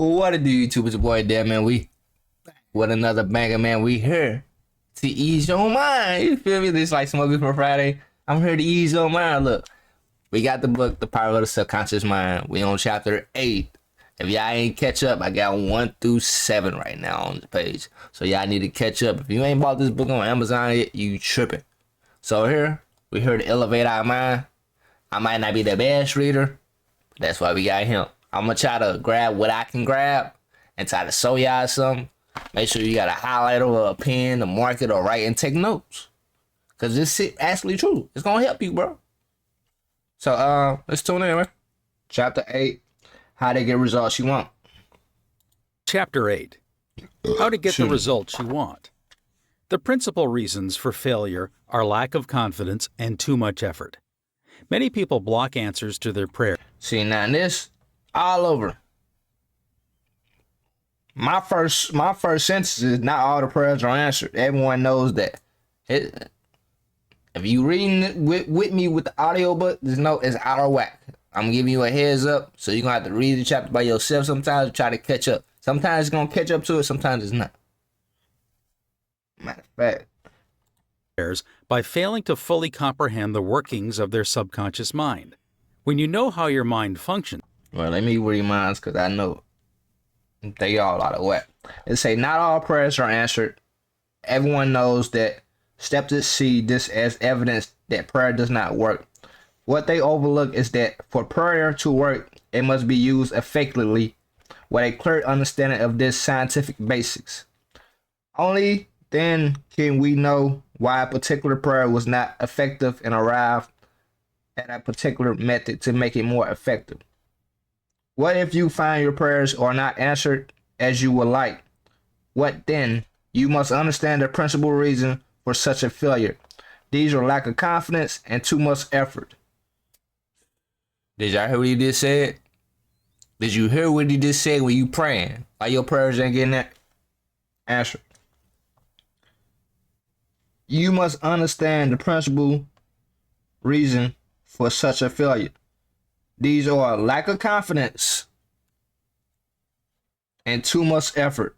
What it do, YouTube? It's your boy there, man. We with another banger, man. We here to ease your mind. You feel me? This like Smoking for Friday. I'm here to ease your mind. Look, we got the book, The Power of the Subconscious Mind. We on chapter 8. If y'all ain't catch up, I got 1 through 7 right now on the page. So y'all need to catch up. If you ain't bought this book on Amazon yet, you tripping. So we here to elevate our mind. I might not be the best reader, but that's why we got him. I'm going to try to grab what I can grab and try to show y'all something. Make sure you got a highlighter or a pen to mark it or write and take notes. Because this shit actually true. It's going to help you, bro. So, let's tune in, man. Chapter 8, How to Get Results You Want. Chapter 8, How to Get the Results You Want. The principal reasons for failure are lack of confidence and too much effort. Many people block answers to their prayers. See, now this all over. My first sentence is not all the prayers are answered. Everyone knows that. If you reading it with me with the audio book, just know it's out of whack. I'm giving you a heads up, so you're gonna have to read the chapter by yourself sometimes to try to catch up. Sometimes it's gonna catch up to it, sometimes it's not. Matter of fact. By failing to fully comprehend the workings of their subconscious mind. When you know how your mind functions. Well, let me read mine because I know they all out of whack. It say not all prayers are answered. Everyone knows that. Skeptics see this as evidence that prayer does not work. What they overlook is that for prayer to work, it must be used effectively with a clear understanding of this scientific basics. Only then can we know why a particular prayer was not effective and arrive at a particular method to make it more effective. What if you find your prayers are not answered as you would like? What then? You must understand the principal reason for such a failure. These are lack of confidence and too much effort. Did y'all hear what he just said? Did you hear what he just said when you praying? Why your prayers ain't getting answered? You must understand the principal reason for such a failure. These are lack of confidence and too much effort.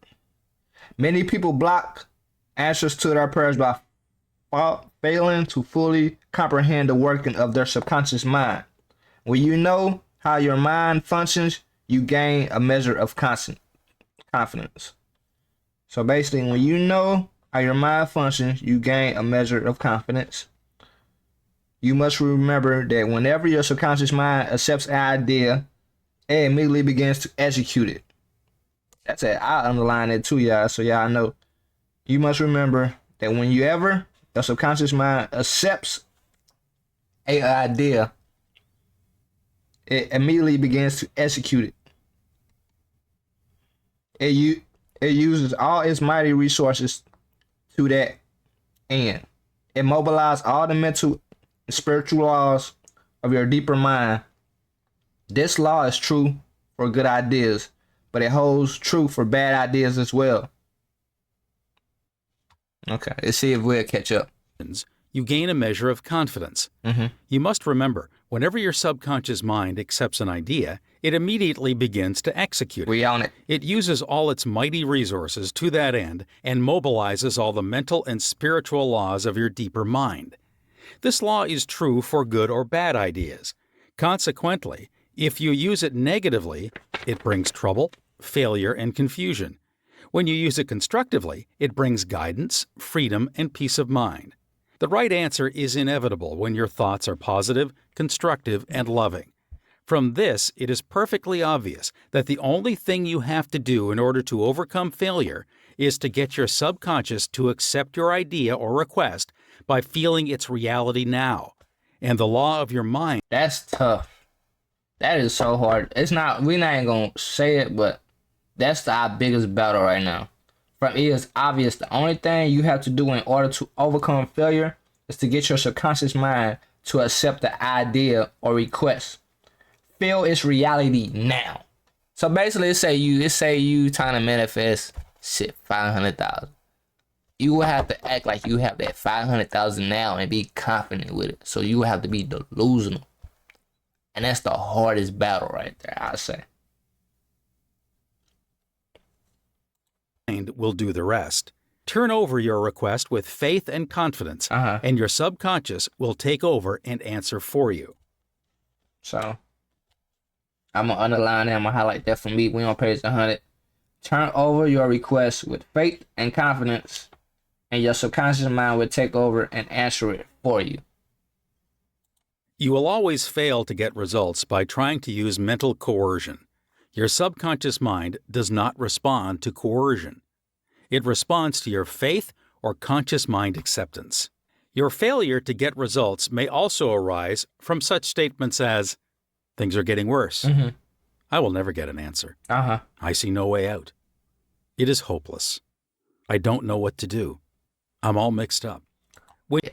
Many people block answers to their prayers by failing to fully comprehend the working of their subconscious mind. When you know how your mind functions, you gain a measure of confidence. So basically, when you know how your mind functions, you gain a measure of confidence. You must remember that whenever your subconscious mind accepts an idea, it immediately begins to execute it. That's it. I underline it too, y'all, so y'all know. You must remember that whenever your subconscious mind accepts an idea, it immediately begins to execute it. It uses all its mighty resources to that end. It mobilizes all the mental and spiritual laws of your deeper mind. This law is true for good ideas, but it holds true for bad ideas as well. Okay, let's see if we'll catch up. You gain a measure of confidence. You must remember, whenever your subconscious mind accepts an idea, it immediately begins to execute it. We on it. It uses all its mighty resources to that end and mobilizes all the mental and spiritual laws of your deeper mind. This law is true for good or bad ideas. Consequently, if you use it negatively, it brings trouble, failure, and confusion. When you use it constructively, it brings guidance, freedom, and peace of mind. The right answer is inevitable when your thoughts are positive, constructive, and loving. From this, it is perfectly obvious that the only thing you have to do in order to overcome failure is to get your subconscious to accept your idea or request by feeling its reality now. And the law of your mind. That's tough. That is so hard. We're not even going to say it, but that's our biggest battle right now. From it is obvious the only thing you have to do in order to overcome failure is to get your subconscious mind to accept the idea or request. Feel its reality now. So basically, let's say you trying to manifest 500,000. You will have to act like you have that 500,000 now and be confident with it. So you will have to be delusional. And that's the hardest battle right there, I say. mind will do the rest. Turn over your request with faith and confidence, and your subconscious will take over and answer for you. So, I'm going to underline that. I'm going to highlight that for me. We on page 100. Turn over your request with faith and confidence, and your subconscious mind will take over and answer it for you. You will always fail to get results by trying to use mental coercion. Your subconscious mind does not respond to coercion. It responds to your faith or conscious mind acceptance. Your failure to get results may also arise from such statements as, "Things are getting worse. I will never get an answer. I see no way out. It is hopeless. I don't know what to do. I'm all mixed up."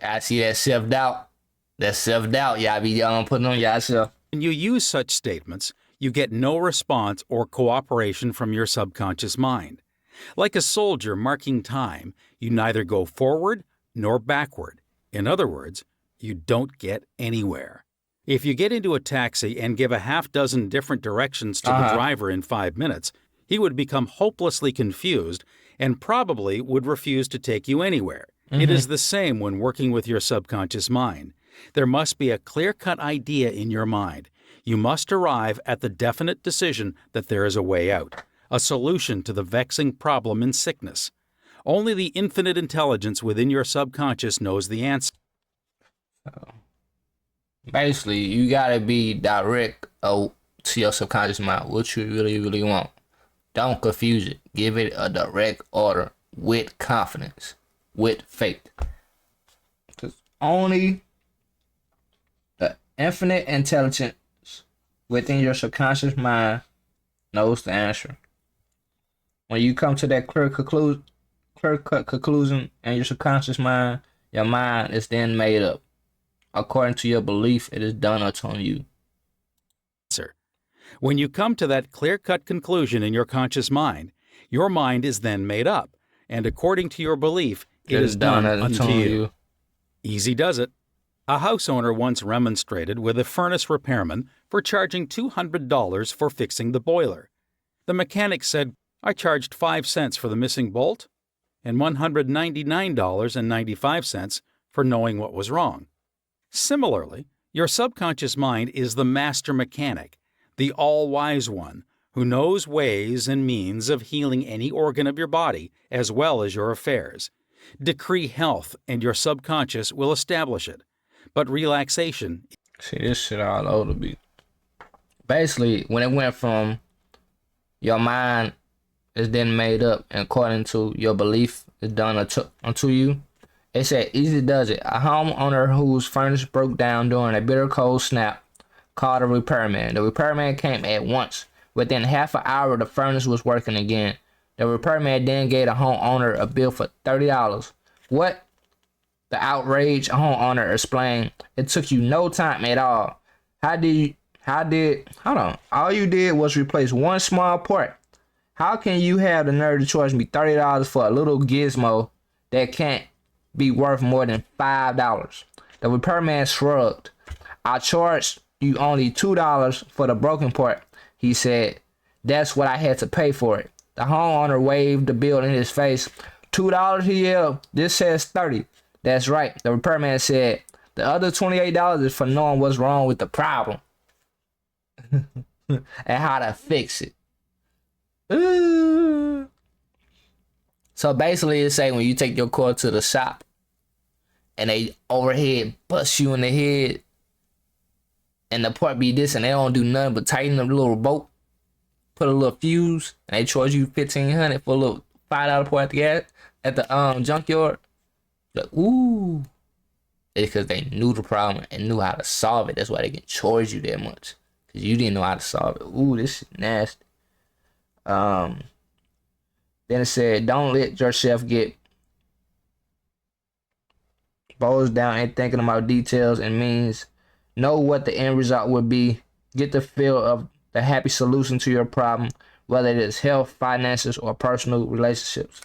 I see that self-doubt. That self-doubt y'all be putting on yourself. When you use such statements, you get no response or cooperation from your subconscious mind. Like a soldier marking time, you neither go forward nor backward. In other words, you don't get anywhere. If you get into a taxi and give a half-dozen different directions to the driver in 5 minutes, he would become hopelessly confused and probably would refuse to take you anywhere. It is the same when working with your subconscious mind. There must be a clear-cut idea in your mind. You must arrive at the definite decision that there is a way out, a solution to the vexing problem in sickness. Only the infinite intelligence within your subconscious knows the answer. Basically, you gotta be direct to your subconscious mind what you really want. Don't confuse it. Give it a direct order with confidence, with faith. Because only the infinite intelligence within your subconscious mind knows the answer. When you come to that clear-cut conclusion in your subconscious mind, your mind is then made up. According to your belief, it is done upon you. When you come to that clear-cut conclusion in your conscious mind, your mind is then made up, and according to your belief, it is done unto you. Easy does it. A house owner once remonstrated with a furnace repairman for charging $200 for fixing the boiler. The mechanic said, "I charged 5 cents for the missing bolt and $199.95 for knowing what was wrong." Similarly, your subconscious mind is the master mechanic, the all-wise one, who knows ways and means of healing any organ of your body as well as your affairs. Decree health, and your subconscious will establish it. But relaxation... See, this shit all over the beat. Basically, when it went from your mind is then made up and according to your belief is done unto you, it said, easy does it. A homeowner whose furnace broke down during a bitter cold snap called a repairman. The repairman came at once. Within half an hour, the furnace was working again. The repairman then gave the homeowner a bill for $30. What? The outraged homeowner explained, it took you no time at all. All you did was replace one small part. How can you have the nerve to charge me $30 for a little gizmo that can't be worth more than $5? The repairman shrugged. I charged you only $2 for the broken part, he said. That's what I had to pay for it. The homeowner waved the bill in his face. $2, he yelled. This says $30. That's right, the repairman said. The other $28 is for knowing what's wrong with the problem and how to fix it. Ooh. So basically, it's saying when you take your car to the shop and they overhead bust you in the head and the part be this and they don't do nothing but tighten the little bolt, put a little fuse, and they charge you $1,500 for a little $5 part at the junkyard. Like, ooh, it's because they knew the problem and knew how to solve it. That's why they can charge you that much, because you didn't know how to solve it. Ooh, this is nasty. Then it said, don't let yourself get bogged down and thinking about details and means. Know what the end result would be. Get the feel of the happy solution to your problem, whether it is health, finances, or personal relationships.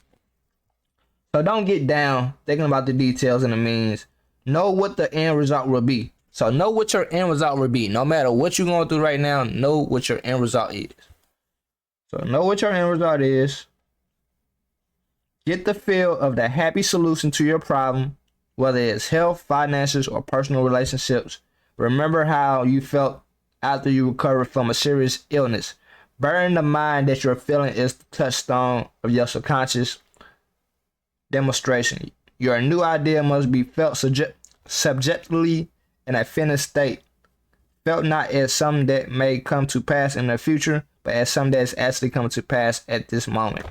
So don't get down thinking about the details and the means. Know what the end result will be. So know what your end result will be. No matter what you're going through right now, know what your end result is. So know what your end result is. Get the feel of the happy solution to your problem, whether it's health, finances, or personal relationships. Remember how you felt after you recovered from a serious illness. Bear in the mind that your feeling is the touchstone of your subconscious demonstration. Your new idea must be felt subjectively in a finished state. Felt not as something that may come to pass in the future, but as something that is actually coming to pass at this moment.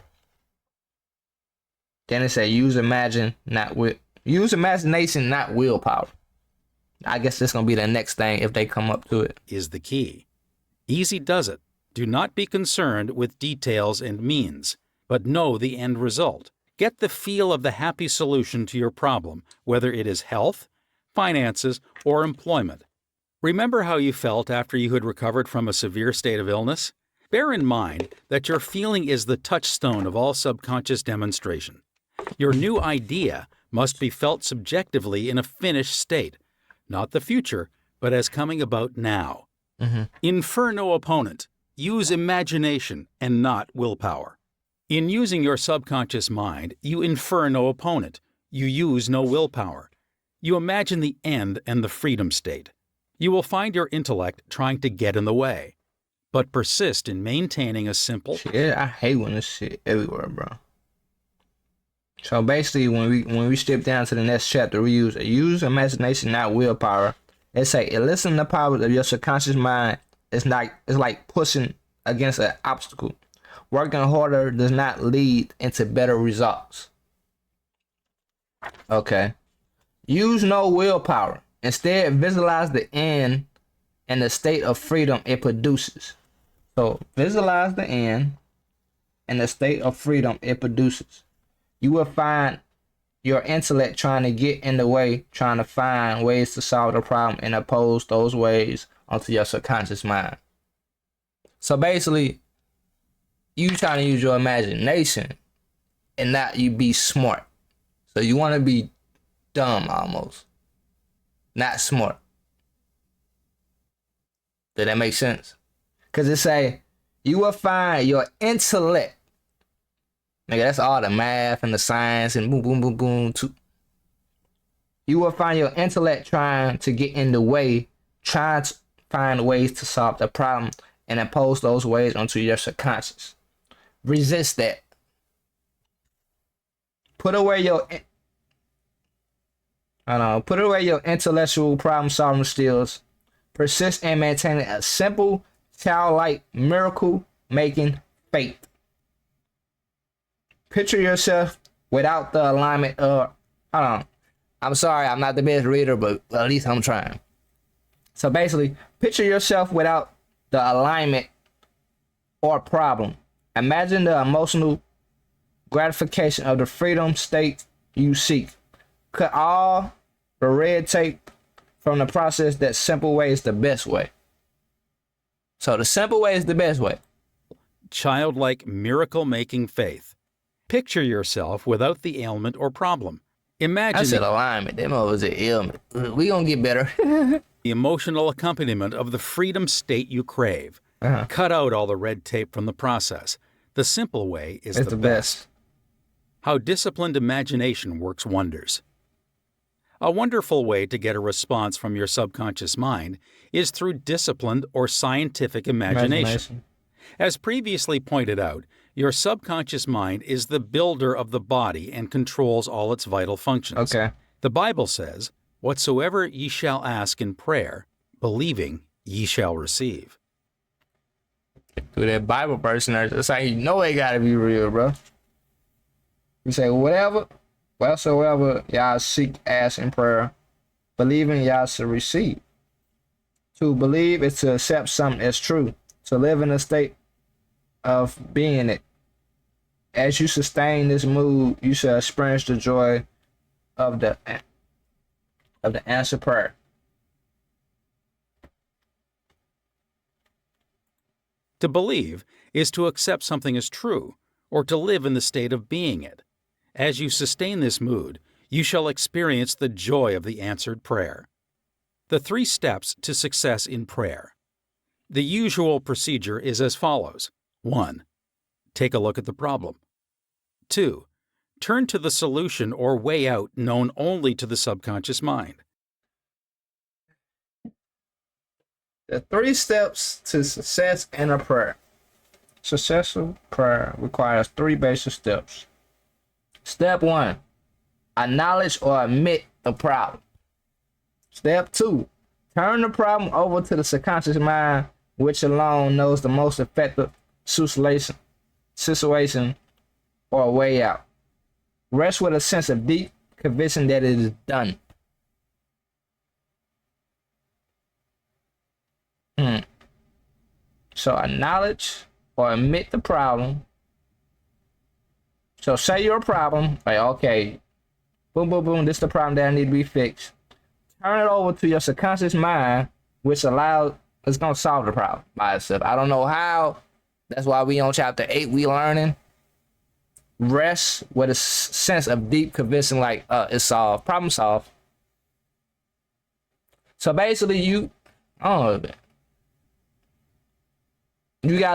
Then it says use imagination, not willpower. I guess this is gonna be the next thing if they come up to it. Is the key. Easy does it. Do not be concerned with details and means, but know the end result. Get the feel of the happy solution to your problem, whether it is health, finances, or employment. Remember how you felt after you had recovered from a severe state of illness? Bear in mind that your feeling is the touchstone of all subconscious demonstration. Your new idea must be felt subjectively in a finished state, not the future, but as coming about now. Infer no opponent. Use imagination and not willpower. In using your subconscious mind, you infer no opponent. You use no willpower. You imagine the end and the freedom state. You will find your intellect trying to get in the way, but persist in maintaining a simple... Yeah, I hate when this shit everywhere, bro. So basically, when we skip down to the next chapter, we use imagination, not willpower. It say eliciting the powers of your subconscious mind it's like pushing against an obstacle. Working harder does not lead into better results. Okay. Use no willpower. Instead, visualize the end and the state of freedom it produces. So visualize the end and the state of freedom it produces. You will find your intellect trying to get in the way, trying to find ways to solve the problem and oppose those ways onto your subconscious mind. So basically, you trying to use your imagination and not you be smart. So you want to be dumb almost, not smart. Did that make sense? Because it say, you will find your intellect. Nigga, that's all the math and the science and boom, boom, boom, boom. Too. You will find your intellect trying to get in the way, trying to find ways to solve the problem and impose those ways onto your subconscious. Resist that. Put away your intellectual problem solving skills. Persist in maintaining a simple, childlike, miracle making faith. Picture yourself without the alignment of, I'm sorry, I'm not the best reader, but at least I'm trying. So basically, picture yourself without the alignment or problem. Imagine the emotional gratification of the freedom state you seek. Cut all the red tape from the process. That simple way is the best way. So the simple way is the best way. Childlike miracle-making faith. Picture yourself without the ailment or problem. Imagine... I said alignment. That was an ailment. We gonna get better. The emotional accompaniment of the freedom state you crave. Cut out all the red tape from the process. The simple way is the best. How disciplined imagination works wonders. A wonderful way to get a response from your subconscious mind is through disciplined or scientific imagination. As previously pointed out, your subconscious mind is the builder of the body and controls all its vital functions. Okay. The Bible says, "Whatsoever ye shall ask in prayer, believing ye shall receive." To that Bible person, that's how you know it gotta be real, bro. You say, whatsoever y'all seek, ask in prayer, believing y'all shall receive. To believe is to accept something as true. To live in a state of being it. As you sustain this mood, you shall experience the joy of the answered prayer. To believe is to accept something as true, or to live in the state of being it. As you sustain this mood, you shall experience the joy of the answered prayer. The 3 steps to success in prayer. The usual procedure is as follows. 1. Take a look at the problem. 2. Turn to the solution or way out known only to the subconscious mind. The 3 steps to success in a prayer. Successful prayer requires 3 basic steps. Step 1, acknowledge or admit the problem. Step 2, turn the problem over to the subconscious mind, which alone knows the most effective situation or way out. Rest with a sense of deep conviction that it is done. So acknowledge or admit the problem. So say your problem, like, okay, boom, boom, boom, this is the problem that I need to be fixed. Turn it over to your subconscious mind, which it's gonna solve the problem by itself. I don't know how. That's why we on chapter 8, we learning. Rest with a sense of deep conviction, like, it's solved, problem solved. So basically, you gotta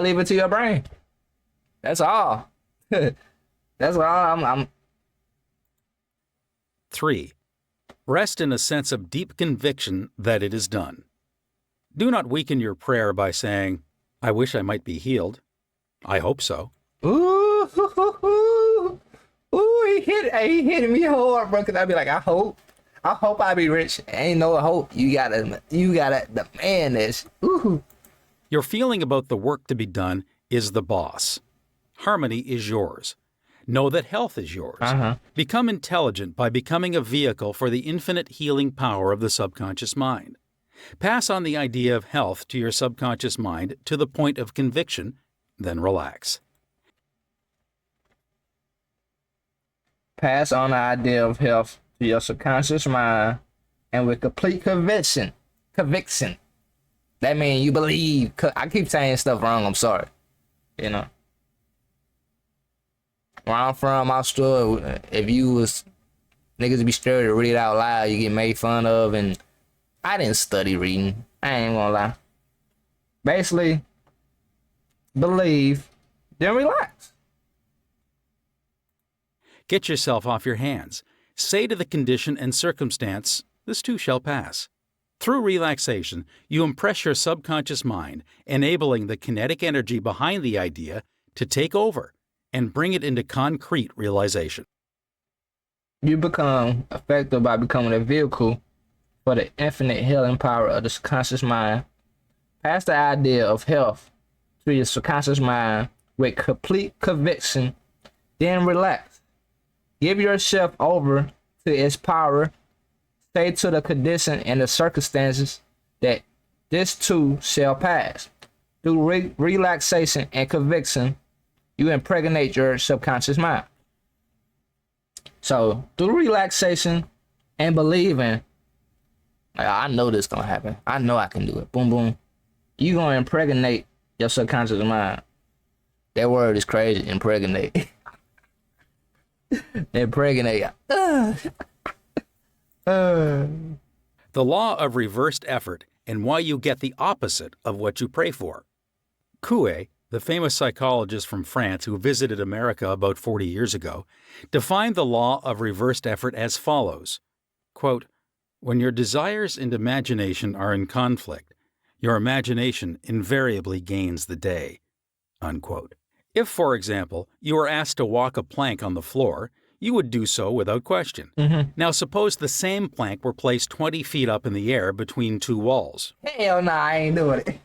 leave it to your brain. That's all. That's all. I'm 3. Rest in a sense of deep conviction that it is done. Do not weaken your prayer by saying, I wish I might be healed. I hope so. Ooh, he hit me hard, bro. Cause I'd be like, I hope I be rich. Ain't no hope. You gotta demand this. Ooh. Your feeling about the work to be done is the boss. Harmony is yours. Know that health is yours. Become intelligent by becoming a vehicle for the infinite healing power of the subconscious mind. Pass on the idea of health to your subconscious mind to the point of conviction, then relax. Pass on the idea of health to your subconscious mind, and with complete conviction. That means you believe. I keep saying stuff wrong. I'm sorry. You know. Where I'm from, my story, if you was niggas be scared to read out loud, you get made fun of, and I didn't study reading. I ain't gonna lie. Basically, believe, then relax. Get yourself off your hands. Say to the condition and circumstance, this too shall pass. Through relaxation, you impress your subconscious mind, enabling the kinetic energy behind the idea to take over and bring it into concrete realization. You become effective by becoming a vehicle for the infinite healing power of the subconscious mind. Pass the idea of health to your subconscious mind with complete conviction, then relax. Give yourself over to its power. Say to the condition and the circumstances that this too shall pass. Through relaxation and conviction, you impregnate your subconscious mind. So through relaxation and believing, like, I know this gonna happen. I know I can do it. Boom, boom. You gonna impregnate your subconscious mind. That word is crazy. Impregnate. Impregnate. The law of reversed effort and why you get the opposite of what you pray for. Coué, the famous psychologist from France who visited America about 40 years ago, defined the law of reversed effort as follows. Quote, when your desires and imagination are in conflict, your imagination invariably gains the day. Unquote. If, for example, you were asked to walk a plank on the floor, you would do so without question. Now suppose the same plank were placed 20 feet up in the air between 2 walls. Hell nah, I ain't doing it.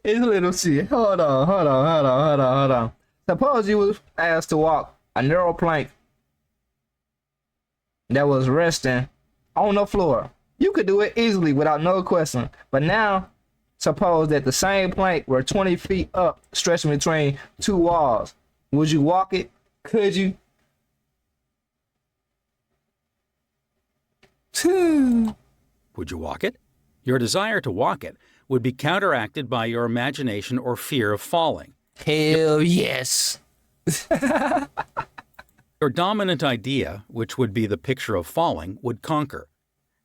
It's a little shit. Hold on. Suppose you was asked to walk a narrow plank that was resting on the floor. You could do it easily without no question. But now, suppose that the same plank were 20 feet up, stretching between 2 walls. Would you walk it? Could you? Would you walk it? Your desire to walk it would be counteracted by your imagination or fear of falling. Hell yes. Your dominant idea, which would be the picture of falling, would conquer.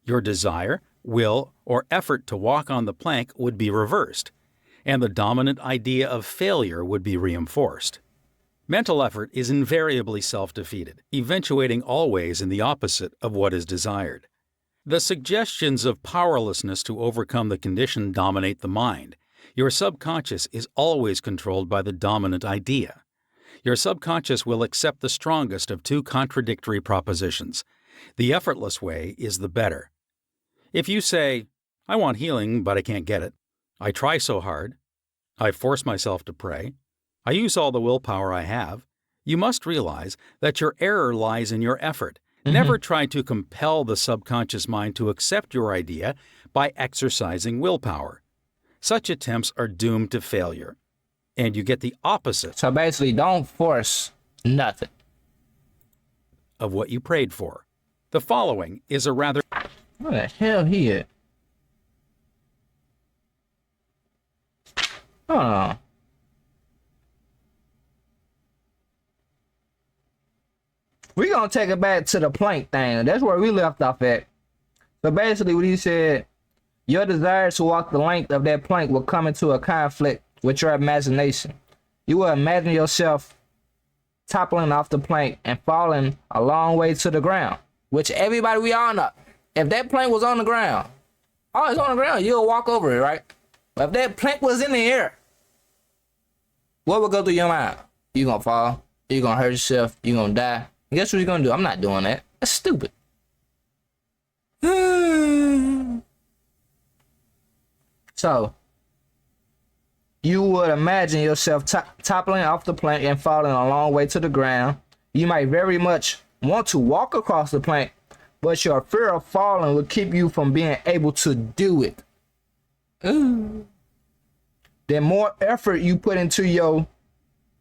Your desire, will, or effort to walk on the plank would be reversed, and the dominant idea of failure would be reinforced. Mental effort is invariably self-defeated, eventuating always in the opposite of what is desired. The suggestions of powerlessness to overcome the condition dominate the mind. Your subconscious is always controlled by the dominant idea. Your subconscious will accept the strongest of two contradictory propositions. The effortless way is the better. If you say, I want healing, but I can't get it. I try so hard. I force myself to pray. I use all the willpower I have. You must realize that your error lies in your effort. Never try to compel the subconscious mind to accept your idea by exercising willpower. Such attempts are doomed to failure. And you get the opposite. So basically, don't force nothing Of what you prayed for. The following is a rather... What the hell he at? Hold on. We're gonna take it back to the plank thing. That's where we left off at. So basically what he said, your desire to walk the length of that plank will come into a conflict with your imagination. You will imagine yourself toppling off the plank and falling a long way to the ground, which everybody, we all know. If that plank was on the ground, oh, it's on the ground, you'll walk over it, right? But if that plank was in the air, what would go through your mind? You gonna fall, you gonna hurt yourself, you gonna die. And guess what you're gonna do? I'm not doing that. That's stupid. So, you would imagine yourself toppling off the plank and falling a long way to the ground. You might very much want to walk across the plank, but your fear of falling will keep you from being able to do it. The more effort you put into your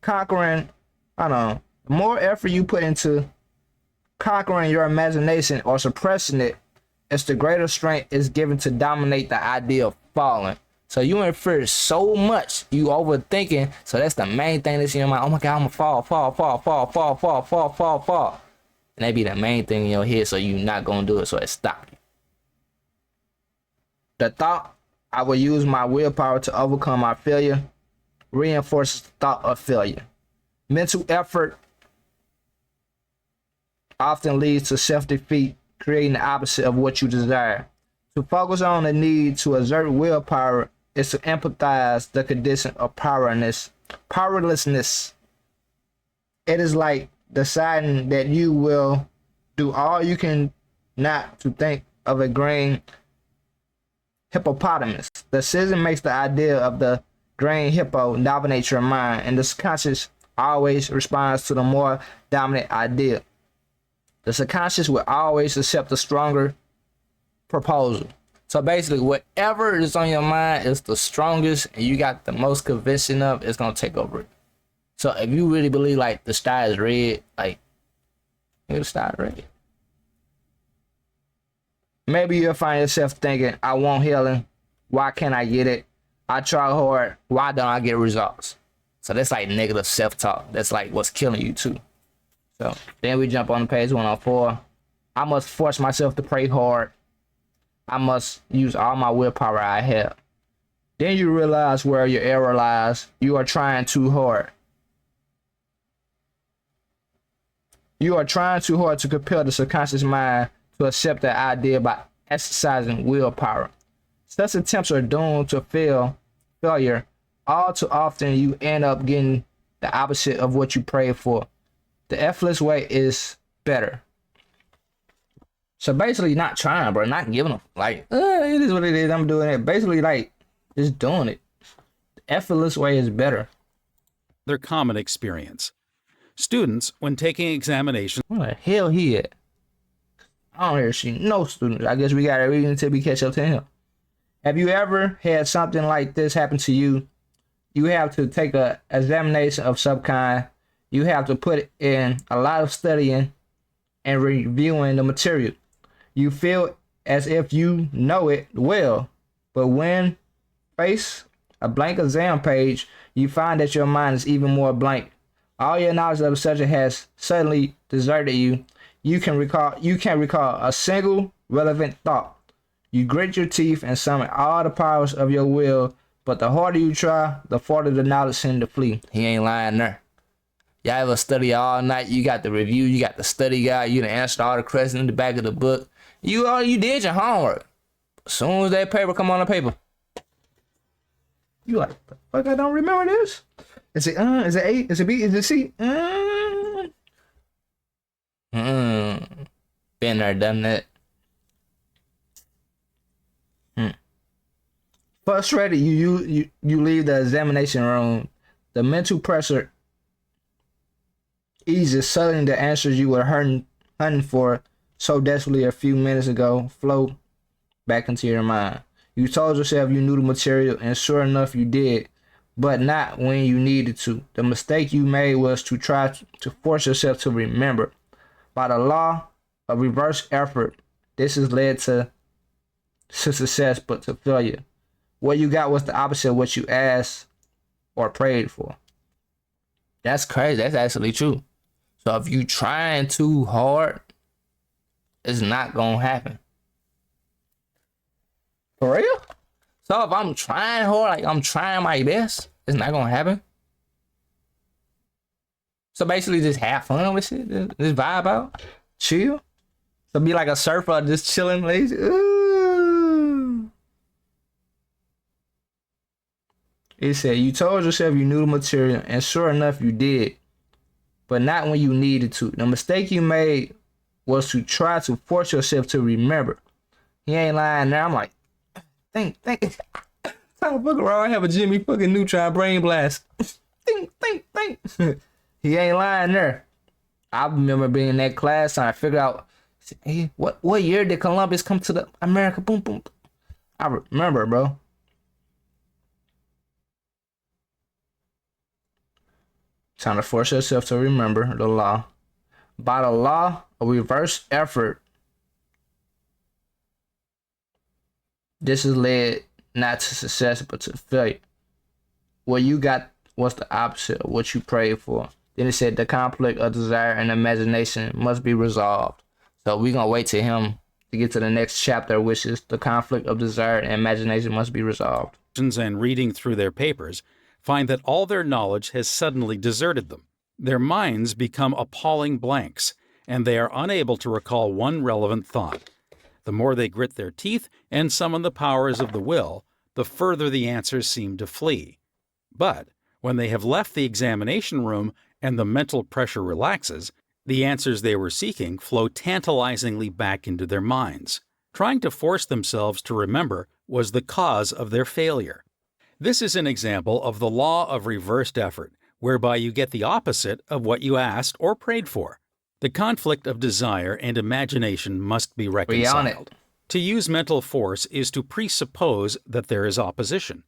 conquering, the more effort you put into conquering your imagination or suppressing it, it's the greater strength is given to dominate the idea of falling. So you in fear so much, you overthinking. So that's the main thing that's in your mind. Oh my God, I'm gonna fall. And that be the main thing in your head, so you not gonna do it, so it stop you. The thought, I will use my willpower to overcome my failure, reinforces the thought of failure. Mental effort often leads to self-defeat, creating the opposite of what you desire. To focus on the need to exert willpower is to empathize the condition of powerlessness. It is like deciding that you will do all you can not to think of a green hippopotamus. The decision makes the idea of the green hippo dominate your mind, and the subconscious always responds to the more dominant idea. The subconscious will always accept the stronger proposal. So basically, whatever is on your mind is the strongest and you got the most conviction of, it's gonna take over it. So if you really believe like the sky is red, like the sky is red. Maybe you'll find yourself thinking, I want healing. Why can't I get it? I try hard. Why don't I get results? So that's like negative self-talk. That's like what's killing you too. So then we jump on page 104. I must force myself to pray hard. I must use all my willpower I have. Then you realize where your error lies. You are trying too hard. You are trying too hard to compel the subconscious mind to accept the idea by exercising willpower. Such attempts are doomed to failure. All too often, you end up getting the opposite of what you prayed for. The effortless way is better. So basically, not trying, bro, not giving up. Like, it is what it is. I'm doing it. Basically, like, just doing it. The effortless way is better. Their common experience. Students, when taking examinations... Where the hell he at? I don't hear see no students. I guess we gotta read until we catch up to him. Have you ever had something like this happen to you? You have to take a examination of some kind. You have to put in a lot of studying and reviewing the material. You feel as if you know it well, but when face a blank exam page, you find that your mind is even more blank. All your knowledge of the subject has suddenly deserted you. You can't recall a single relevant thought. You grit your teeth and summon all the powers of your will, but the harder you try, the farther the knowledge seems to flee. He ain't lying there. Y'all ever study all night? You got the review, you got the study guide, you done answered all the questions in the back of the book. You did your homework. As soon as that paper come on the paper, you like, the fuck, I don't remember this. Is it is it A? Is it B? Is it C? Been there, done that. Frustrated, you leave the examination room. The mental pressure eases. Suddenly, the answers you were hunting for so desperately a few minutes ago flow back into your mind. You told yourself you knew the material, and sure enough, you did, but not when you needed to. The mistake you made was to try to force yourself to remember. By the law of reverse effort, this has led to success, but to failure. What you got was the opposite of what you asked or prayed for. That's crazy. That's actually true. So if you trying too hard, it's not gonna happen. For real? So if I'm trying hard, like I'm trying my best, it's not gonna happen. So basically just have fun with shit. Just vibe out. Chill. So be like a surfer, just chilling, lazy. Ooh. It said, you told yourself you knew the material, and sure enough, you did, but not when you needed to. The mistake you made was to try to force yourself to remember. He ain't lying there. I'm like, think. Time to fuck around. I have a Jimmy fucking Neutron brain blast. think. He ain't lying there. I remember being in that class trying to figure out, hey, what year did Columbus come to the America? Boom, boom. I remember, bro. Time to force yourself to remember the law. By the law of reverse effort, this has led not to success, but to failure. What you got was the opposite of what you prayed for. Then it said the conflict of desire and imagination must be resolved. So we're going to wait to him to get to the next chapter, which is the conflict of desire and imagination must be resolved. And reading through their papers, find that all their knowledge has suddenly deserted them. Their minds become appalling blanks, and they are unable to recall one relevant thought. The more they grit their teeth and summon the powers of the will, the further the answers seem to flee. But when they have left the examination room and the mental pressure relaxes, the answers they were seeking flow tantalizingly back into their minds. Trying to force themselves to remember was the cause of their failure. This is an example of the law of reversed effort, whereby you get the opposite of what you asked or prayed for. The conflict of desire and imagination must be reconciled. To use mental force is to presuppose that there is opposition.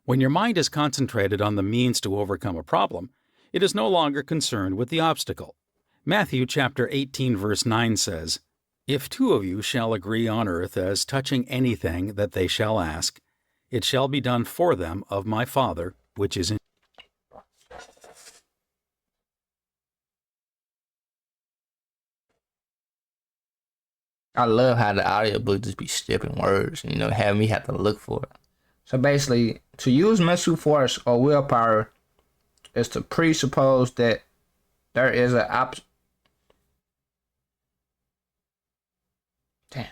When your mind is concentrated on the means to overcome a problem, it is no longer concerned with the obstacle. Matthew chapter 18 verse 9 says, "If two of you shall agree on earth as touching anything that they shall ask, it shall be done for them of my Father which is in." I love how the audiobook just be skipping words, have me have to look for it. So basically, to use mental force or willpower is to presuppose that there is an Damn.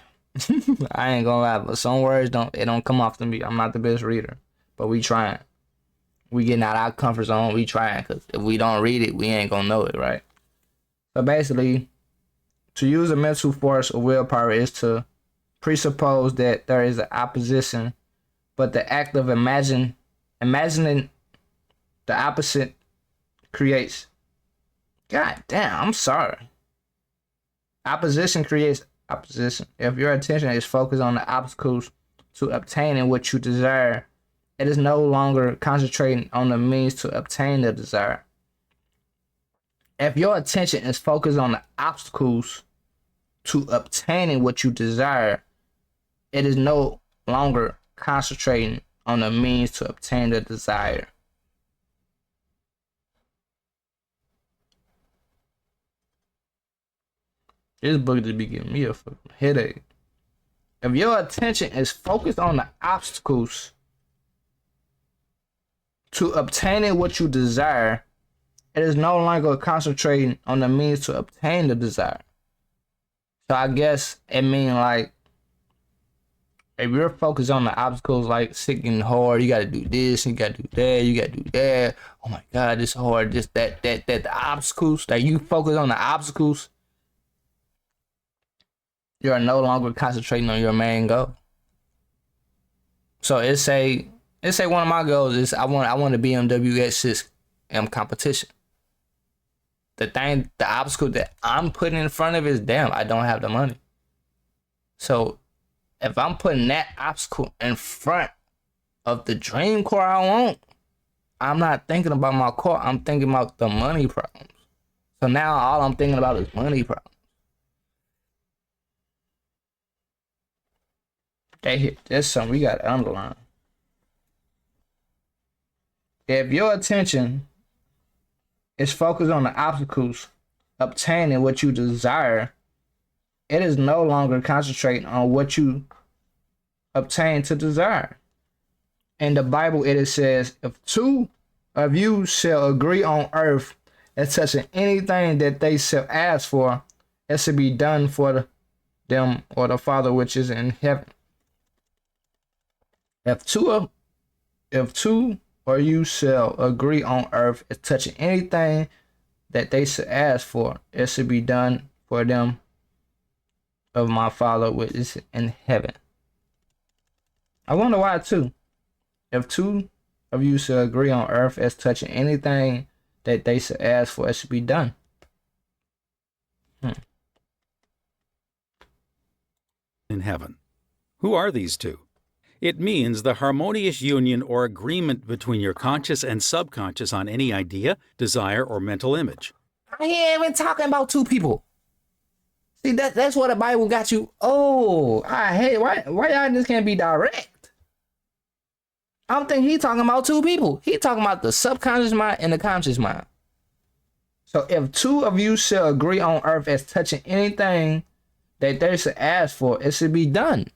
I ain't gonna lie, but some words don't come off to me. I'm not the best reader, but we trying. We getting out our comfort zone. We trying, because if we don't read it, we ain't gonna know it, right? So basically, to use a mental force or willpower is to presuppose that there is an opposition, but the act of imagining the opposite creates. God damn, I'm sorry. Opposition creates opposition. If your attention is focused on the obstacles to obtaining what you desire, it is no longer concentrating on the means to obtain the desire. If your attention is focused on the obstacles to obtaining what you desire, it is no longer concentrating on the means to obtain the desire. This book just be giving me a fucking headache. If your attention is focused on the obstacles to obtaining what you desire, It is no longer concentrating on the means to obtain the desire. So I guess it means like if you're focused on the obstacles, like seeking hard, you gotta do this, you gotta do that, you gotta do that. Oh my God, this hard, this, that, the obstacles, that you focus on the obstacles, you're no longer concentrating on your main goal. So it say one of my goals is I want to BMW X6 competition. The obstacle that I'm putting in front of is, damn, I don't have the money. So if I'm putting that obstacle in front of the dream car I want, I'm not thinking about my car. I'm thinking about the money problems. So now all I'm thinking about is money problems. That's something we got to underline. If your attention is focused on the obstacles obtaining what you desire, it is no longer concentrating on what you obtain to desire. In the Bible, it says, if two of you shall agree on earth as touching anything that they shall ask for, it shall be done for them or the Father which is in heaven. If two or you shall agree on earth as touching anything that they shall ask for, it shall be done for them of my Father which is in heaven. I wonder why too. If two of you shall agree on earth as touching anything that they shall ask for, it shall be done. In heaven. Who are these two? It means the harmonious union or agreement between your conscious and subconscious on any idea, desire, or mental image. I ain't even talking about two people. See, that's what the Bible got you. Oh, I hate why y'all just can't be direct. I don't think he talking about two people. He talking about the subconscious mind and the conscious mind. So if two of you shall agree on earth as touching anything that they should ask for, it should be done.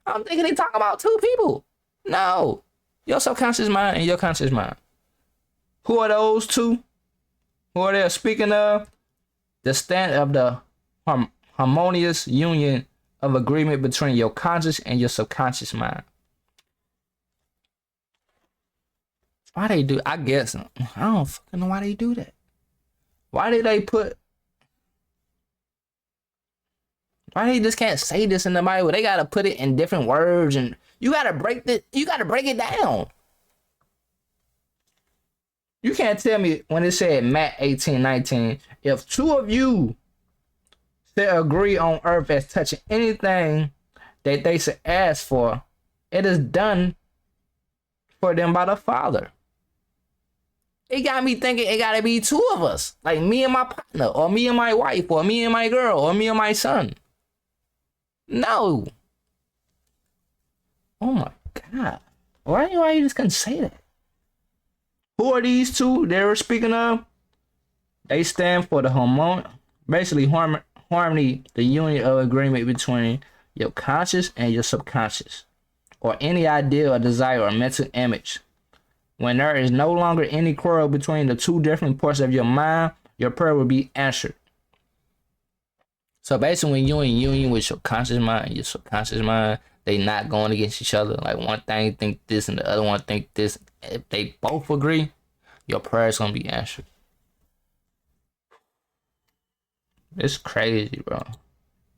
I'm thinking he talking about two people. No, your subconscious mind and your conscious mind. Who are those two? Who are they speaking of? The stand of the harmonious union of agreement between your conscious and your subconscious mind. Why they do? I guess I don't fucking know why they do that. Why did they put? Why they just can't say this in the Bible? They gotta put it in different words, and you gotta break it down. You can't tell me when it said Matt 18:19, if two of you shall agree on earth as touching anything that they should ask for, it is done for them by the Father. It got me thinking it gotta be two of us, like me and my partner, or me and my wife, or me and my girl, or me and my son. No. Oh my God. Why you just couldn't say that? Who are these two they were speaking of? They stand for the harmony, the union of agreement between your conscious and your subconscious, or any idea or desire or mental image. When there is no longer any quarrel between the two different parts of your mind, your prayer will be answered. So basically, when you're in union with your conscious mind and your subconscious mind, they not going against each other. Like one thing think this and the other one think this. If they both agree, your prayer is gonna be answered. It's crazy, bro.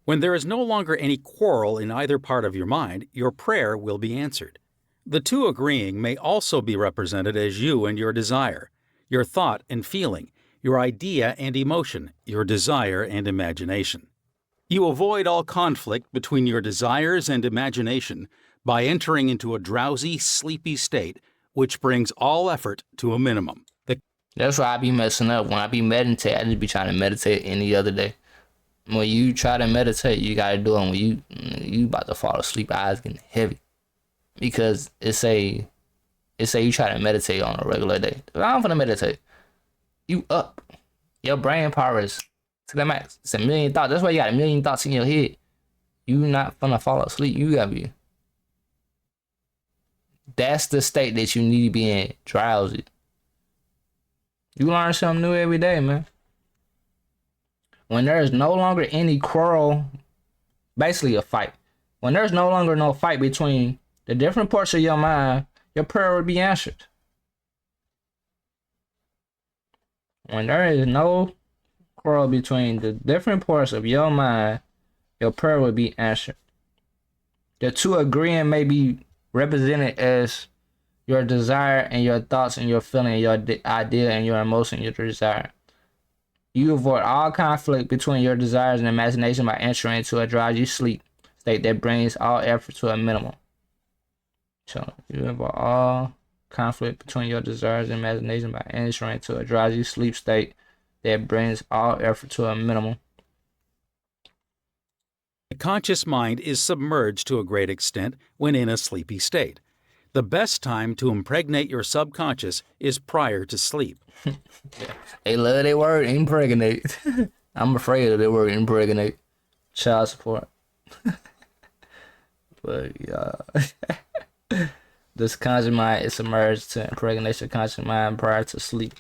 When there is no longer any quarrel in either part of your mind, your prayer will be answered. The two agreeing may also be represented as you and your desire, your thought and feeling, your idea and emotion, your desire and imagination. You avoid all conflict between your desires and imagination by entering into a drowsy, sleepy state, which brings all effort to a minimum. That's why I be messing up. When I be meditating, I just be trying to meditate any other day. When you try to meditate, you gotta do it when you about to fall asleep, eyes getting heavy. Because it say you try to meditate on a regular day. If I'm gonna meditate, you up. Your brain power is to the max. It's a million thoughts. That's why you got a million thoughts in your head. You not gonna fall asleep. You gotta be. That's the state that you need to be in, drowsy. You learn something new every day, man. When there is no longer any quarrel, basically a fight. When there's no longer no fight between the different parts of your mind, your prayer will be answered. When there is no quarrel between the different parts of your mind, your prayer will be answered. The two agreeing may be represented as your desire and your thoughts and your feeling, your idea and your emotion, your desire. You avoid all conflict between your desires and imagination by entering into a drowsy sleep state that brings all effort to a minimum. So you avoid all conflict between your desires and imagination by entering into a drowsy sleep state that brings all effort to a minimum. The conscious mind is submerged to a great extent when in a sleepy state. The best time to impregnate your subconscious is prior to sleep. They love that word, impregnate. I'm afraid of that word, impregnate. Child support. But yeah. This conscious mind is submerged to impregnate your conscious mind prior to sleep.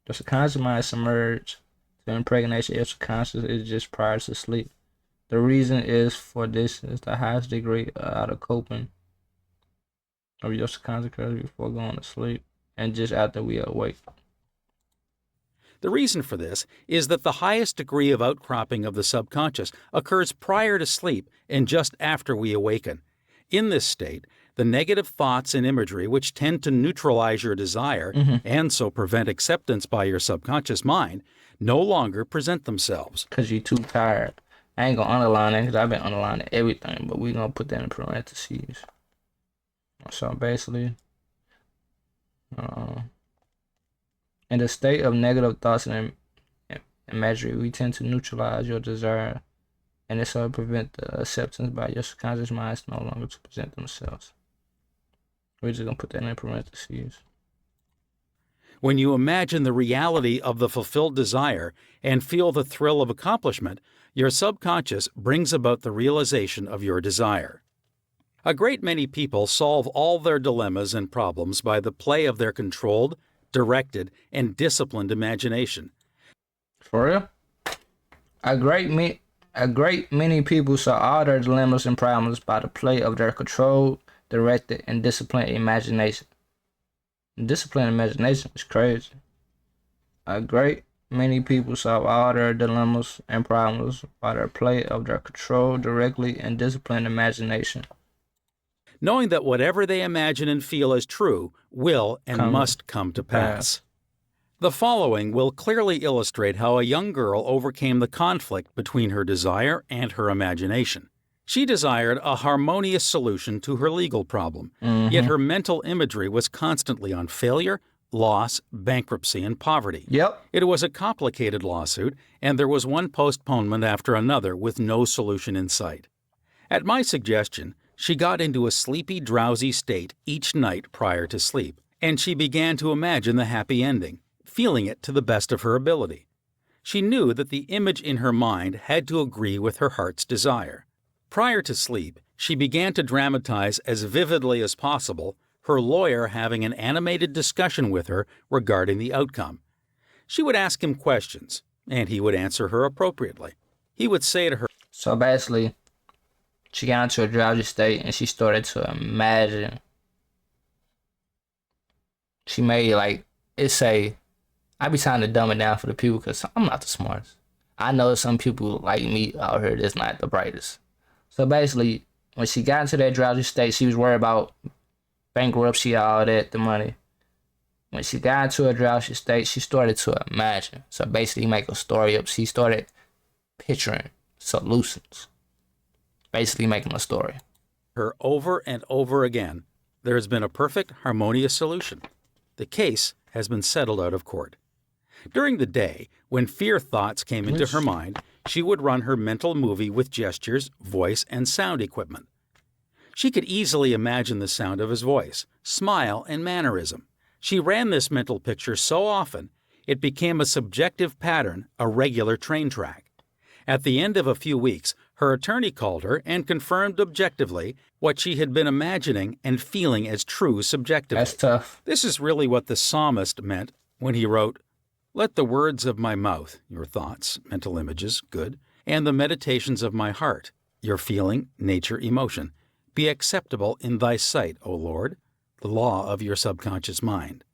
The subconscious mind is submerged to impregnate your subconscious is just prior to sleep. The reason is for this is the highest degree out of coping of your subconscious before going to sleep and just after we awake. The reason for this is that the highest degree of outcropping of the subconscious occurs prior to sleep and just after we awaken. In this state, the negative thoughts and imagery which tend to neutralize your desire and so prevent acceptance by your subconscious mind no longer present themselves. Because you're too tired. I ain't going to underline it because I've been underlining everything, but we're going to put that in parentheses. So basically, in the state of negative thoughts and imagery, we tend to neutralize your desire, and this will prevent the acceptance by your subconscious minds no longer to present themselves. We're just going to put that in parentheses. When you imagine the reality of the fulfilled desire and feel the thrill of accomplishment, your subconscious brings about the realization of your desire. A great many people solve all their dilemmas and problems by the play of their controlled, directed, and disciplined imagination. For real? A great many people solve all their dilemmas and problems by the play of their controlled, directed, and disciplined imagination. Disciplined imagination is crazy. A great many people solve all their dilemmas and problems by their play of their controlled, directly, and disciplined imagination. Knowing that whatever they imagine and feel as true will and must come to pass. The following will clearly illustrate how a young girl overcame the conflict between her desire and her imagination. She desired a harmonious solution to her legal problem, yet her mental imagery was constantly on failure, loss, bankruptcy, and poverty. It was a complicated lawsuit, and there was one postponement after another with no solution in sight. At my suggestion, she got into a sleepy, drowsy state each night prior to sleep, and she began to imagine the happy ending, feeling it to the best of her ability. She knew that the image in her mind had to agree with her heart's desire. Prior to sleep, she began to dramatize as vividly as possible her lawyer having an animated discussion with her regarding the outcome. She would ask him questions, and he would answer her appropriately. He would say to her, So basically, she got into a drowsy state and she started to imagine. She made I be trying to dumb it down for the people because I'm not the smartest. I know some people like me out here that's not the brightest. So basically, when she got into that drowsy state, she was worried about bankruptcy, all that, the money. When she got into a drowsy state, she started to imagine. So basically, make a story up. She started picturing solutions. Basically making a story. Her over and over again, there has been a perfect, harmonious solution. The case has been settled out of court. During the day, when fear thoughts came into her mind, she would run her mental movie with gestures, voice, and sound equipment. She could easily imagine the sound of his voice, smile, and mannerism. She ran this mental picture so often, it became a subjective pattern, a regular train track. At the end of a few weeks, Her attorney called her and confirmed objectively what she had been imagining and feeling as true subjectively. That's tough. This is really what the psalmist meant when he wrote, "Let the words of my mouth," your thoughts, mental images, good, "and the meditations of my heart," your feeling, nature, emotion, "be acceptable in thy sight, O Lord," the law of your subconscious mind.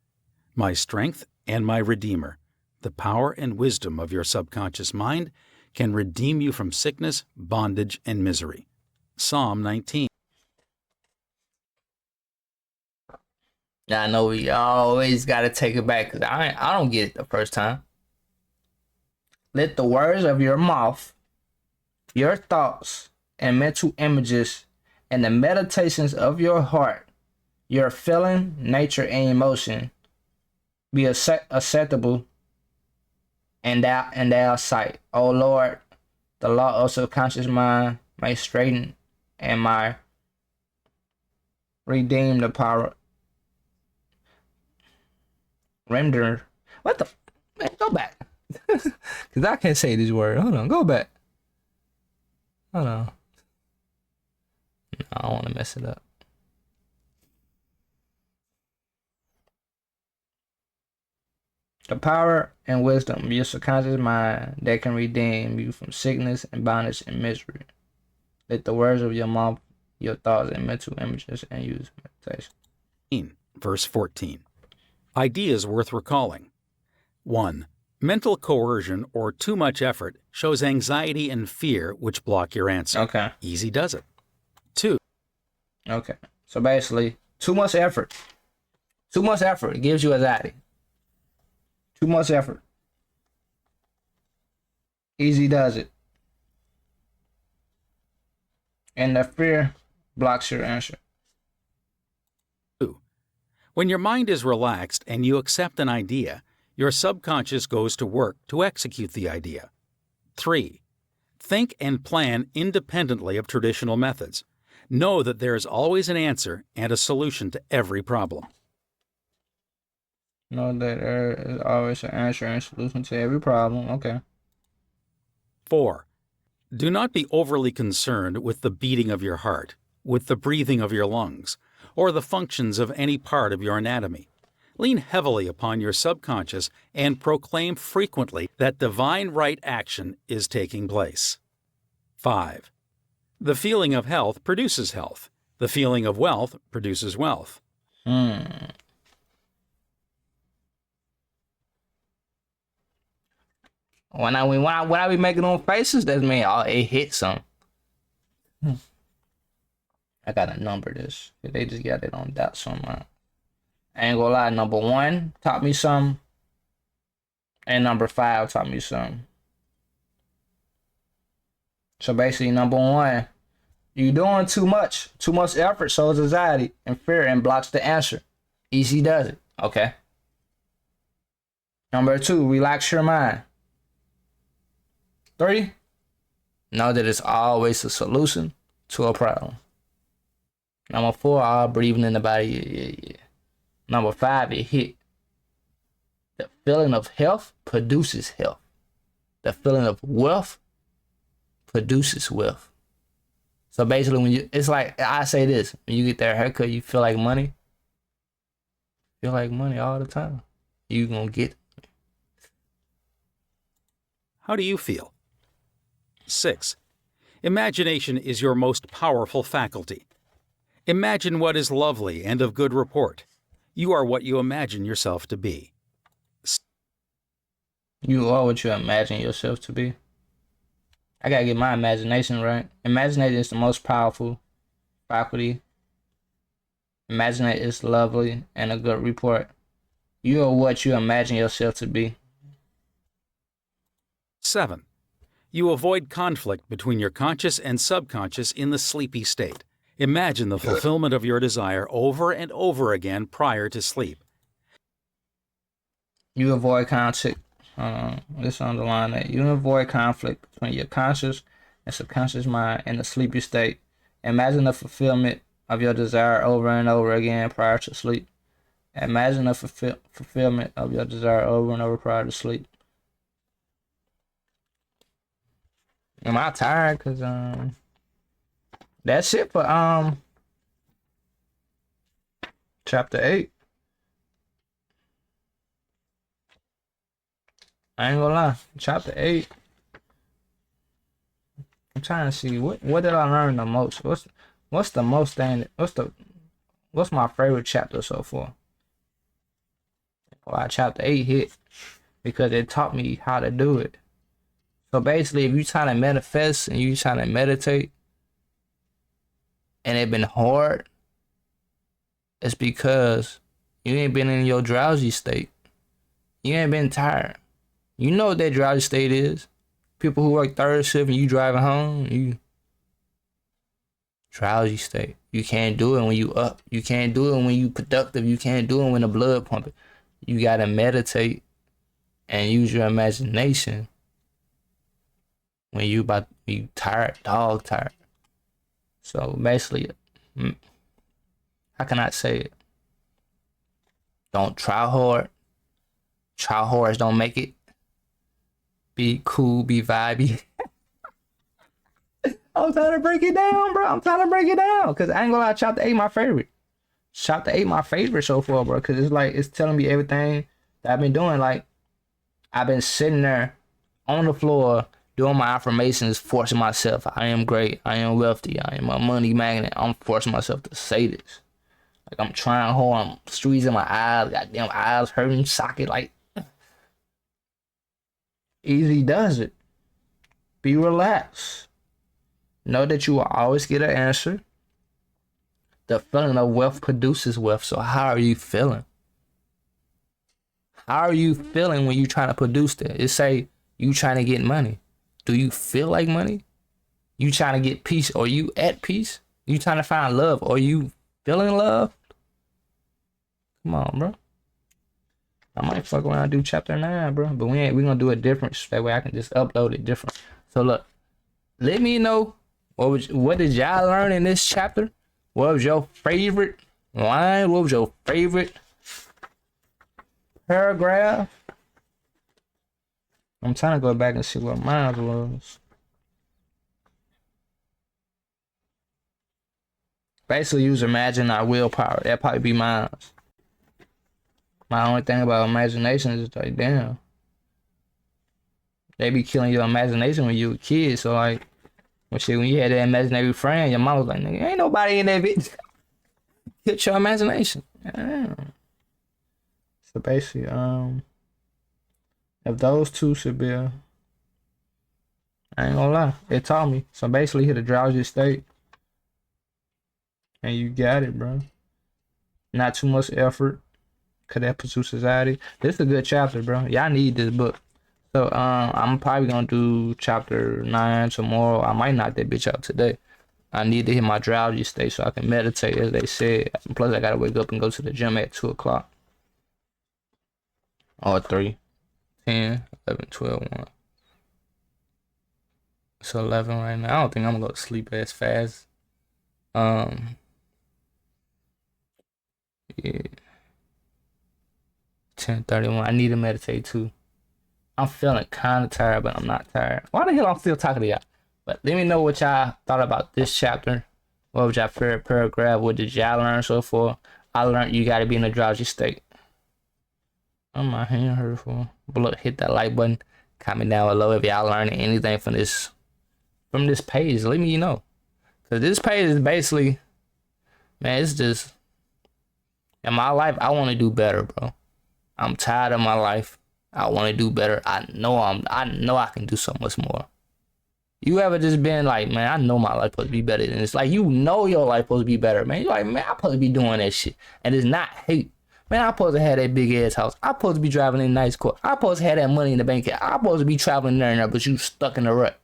"My strength and my redeemer," the power and wisdom of your subconscious mind can redeem you from sickness, bondage, and misery. Psalm 19. Now I know we always got to take it back because I don't get it the first time. Let the words of your mouth, your thoughts and mental images, and the meditations of your heart, your feeling, nature, and emotion be acceptable in thy sight. O Lord, the law of subconscious mind may straighten and my redeem the power. Render. What the? Man, go back. Because I can't say this word. Hold on. Go back. Hold on. No, I don't want to mess it up. The power and wisdom of your subconscious mind that can redeem you from sickness and bondage and misery. Let the words of your mouth, your thoughts and mental images and use meditation. Verse 14. Ideas worth recalling. 1. Mental coercion or too much effort shows anxiety and fear which block your answer. Okay. Easy does it. 2. Okay. So basically, too much effort. Too much effort gives you anxiety. Too much effort. Easy does it. And the fear blocks your answer. 2. When your mind is relaxed and you accept an idea, your subconscious goes to work to execute the idea. 3. Think and plan independently of traditional methods. Know that there is always an answer and a solution to every problem. Know that there is always an answer and solution to every problem. Okay. 4. Do not be overly concerned with the beating of your heart, with the breathing of your lungs, or the functions of any part of your anatomy. Lean heavily upon your subconscious and proclaim frequently that divine right action is taking place. 5. The feeling of health produces health. The feeling of wealth produces wealth. When I be making them faces, that mean it hit something. I gotta number this. They just got it on that somewhere. I ain't gonna lie, number 1 taught me something. And number 5 taught me something. So basically, number 1, you doing too much. Too much effort shows anxiety and fear and blocks the answer. Easy does it. Okay. Number 2, relax your mind. 3, know that it's always a solution to a problem. Number 4, all breathing in the body. Yeah. Number 5, it hit. The feeling of health produces health. The feeling of wealth produces wealth. So basically, it's like I say this: when you get that haircut, you feel like money. Feel like money all the time. You gonna get. How do you feel? 6. Imagination is your most powerful faculty. Imagine what is lovely and of good report. You are what you imagine yourself to be. You are what you imagine yourself to be. I gotta get my imagination right. Imagination is the most powerful faculty. Imagination is lovely and a good report. You are what you imagine yourself to be. 7. You avoid conflict between your conscious and subconscious in the sleepy state. Imagine the fulfillment of your desire over and over again prior to sleep. You avoid conflict. Let's underline that. You avoid conflict between your conscious and subconscious mind in the sleepy state. Imagine the fulfillment of your desire over and over again prior to sleep. Imagine the fulfillment of your desire over and over prior to sleep. Am I tired? Cause that's it for chapter 8. I ain't gonna lie. Chapter 8. I'm trying to see what did I learn the most? What's the most thing? What's my favorite chapter so far? Well, chapter 8 hit because it taught me how to do it. So basically, if you trying to manifest and you trying to meditate, and it been hard, it's because you ain't been in your drowsy state. You ain't been tired. You know what that drowsy state is. People who work third shift and you driving home, you drowsy state. You can't do it when you up. You can't do it when you productive. You can't do it when the blood pumping. You gotta meditate and use your imagination when you about to be tired, dog tired. So basically, how can I say it? Don't try hard. Try hard don't make it. Be cool, be vibey. I'm trying to break it down, bro. I'm trying to break it down. Because I ain't gonna lie, chapter 8 my favorite. Chapter 8 my favorite so far, bro. Because it's like, it's telling me everything that I've been doing. Like, I've been sitting there on the floor doing my affirmations, forcing myself. I am great. I am wealthy. I am a money magnet. I'm forcing myself to say this. Like, I'm trying hard. I'm squeezing my eyes. Goddamn eyes hurting, socket. Like, easy does it. Be relaxed. Know that you will always get an answer. The feeling of wealth produces wealth. So how are you feeling? How are you feeling when you trying to produce that? It say you trying to get money. Do you feel like money? You trying to get peace? Are you at peace? You trying to find love? Are you feeling love? Come on, bro. I might fuck around and do chapter 9, bro. But we gonna do it different. So that way I can just upload it different. So look, let me know what did y'all learn in this chapter? What was your favorite line? What was your favorite paragraph? I'm trying to go back and see what mine was. Basically, use imagine our willpower. That'd probably be mine. My only thing about imagination is like, damn, they be killing your imagination when you a kid. So like, when you had that imaginary friend, your mom was like, nigga, ain't nobody in that bitch. Hit your imagination. Yeah. So basically, if those two should be I ain't gonna lie, it taught me. So basically, hit a drowsy state, and you got it, bro. Not too much effort, cause that produces anxiety. This is a good chapter, bro. Y'all need this book. So I'm probably gonna do chapter 9 tomorrow. I might knock that bitch out today. I need to hit my drowsy state so I can meditate, as they said. Plus, I gotta wake up and go to the gym at 2 o'clock. Or 3, 10, 11, 12, 1. It's 11 right now. I don't think I'm gonna go to sleep as fast. Yeah. 10:31. I need to meditate too. I'm feeling kind of tired, but I'm not tired. Why the hell I'm still talking to y'all? But let me know what y'all thought about this chapter. What was y'all favorite paragraph? What did y'all learn so far? I learned you gotta be in a drowsy state. Oh, my hand hurt for. But look, hit that like button. Comment down below if y'all learning anything from this page. Let me know. Cause this page is basically, man, it's just in my life. I want to do better, bro. I'm tired of my life. I want to do better. I know I can do so much more. You ever just been like, man, I know my life supposed to be better than this. Like, you know your life supposed to be better, man. You're like, man, I'm supposed to be doing that shit. And it's not hate. Man, I'm supposed to have that big ass house. I'm supposed to be driving in a nice car. I'm supposed to have that money in the bank. I'm supposed to be traveling there and there, but you stuck in the rut.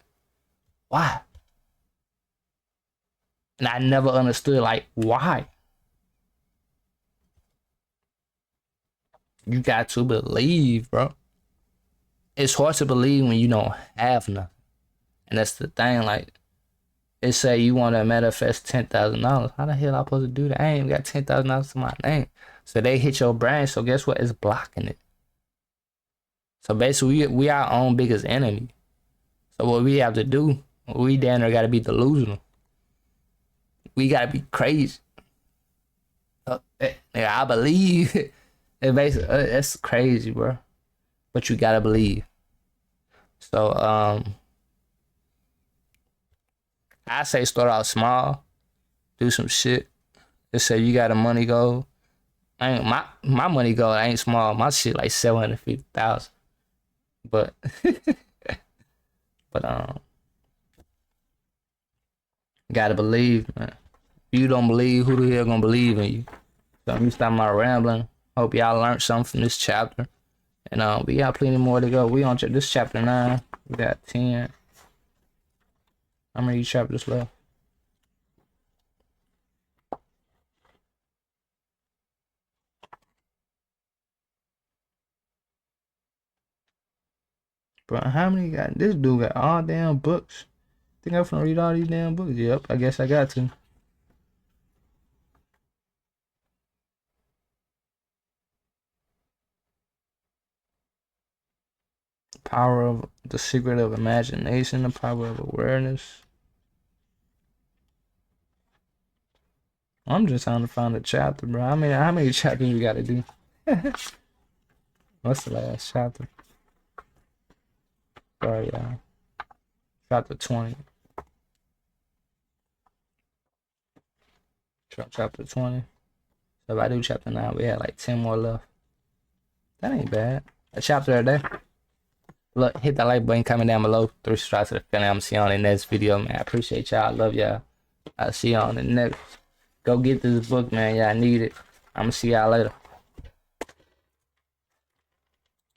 Why? And I never understood, like, why? You got to believe, bro. It's hard to believe when you don't have nothing. And that's the thing, like, it say you want to manifest $10,000. How the hell I supposed to do that? I ain't even got $10,000 to my name. So they hit your brain, so guess what? It's blocking it. So basically, we our own biggest enemy. So what we have to do We down there gotta be delusional. We gotta be crazy. I believe. It basically that's crazy, bro. But you gotta believe. So I say start out small, do some shit. Just say you got a money goal. My money goal ain't small. My shit like 750,000. But but gotta believe, man. If you don't believe, who the hell gonna believe in you? So let me stop my rambling. Hope y'all learned something from this chapter. And we got plenty more to go. We on this chapter 9. We got 10. How many chapters left? Bro, how many got? This dude got all damn books. Think I'm gonna read all these damn books? Yep, I guess I got to. Power of the secret of imagination, the power of awareness. I'm just trying to find a chapter, bro. How many chapters we gotta do? What's the last chapter? Sorry, y'all. Chapter 20. Chapter 20. So if I do chapter 9, we had like 10 more left. That ain't bad. A chapter a day. Look, hit that like button, comment down below. 3 subscribe to the channel. I'm gonna see you on the next video, man. I appreciate y'all. I love y'all. I'll see y'all on the next. Go get this book, man. Y'all need it. I'm gonna see y'all later.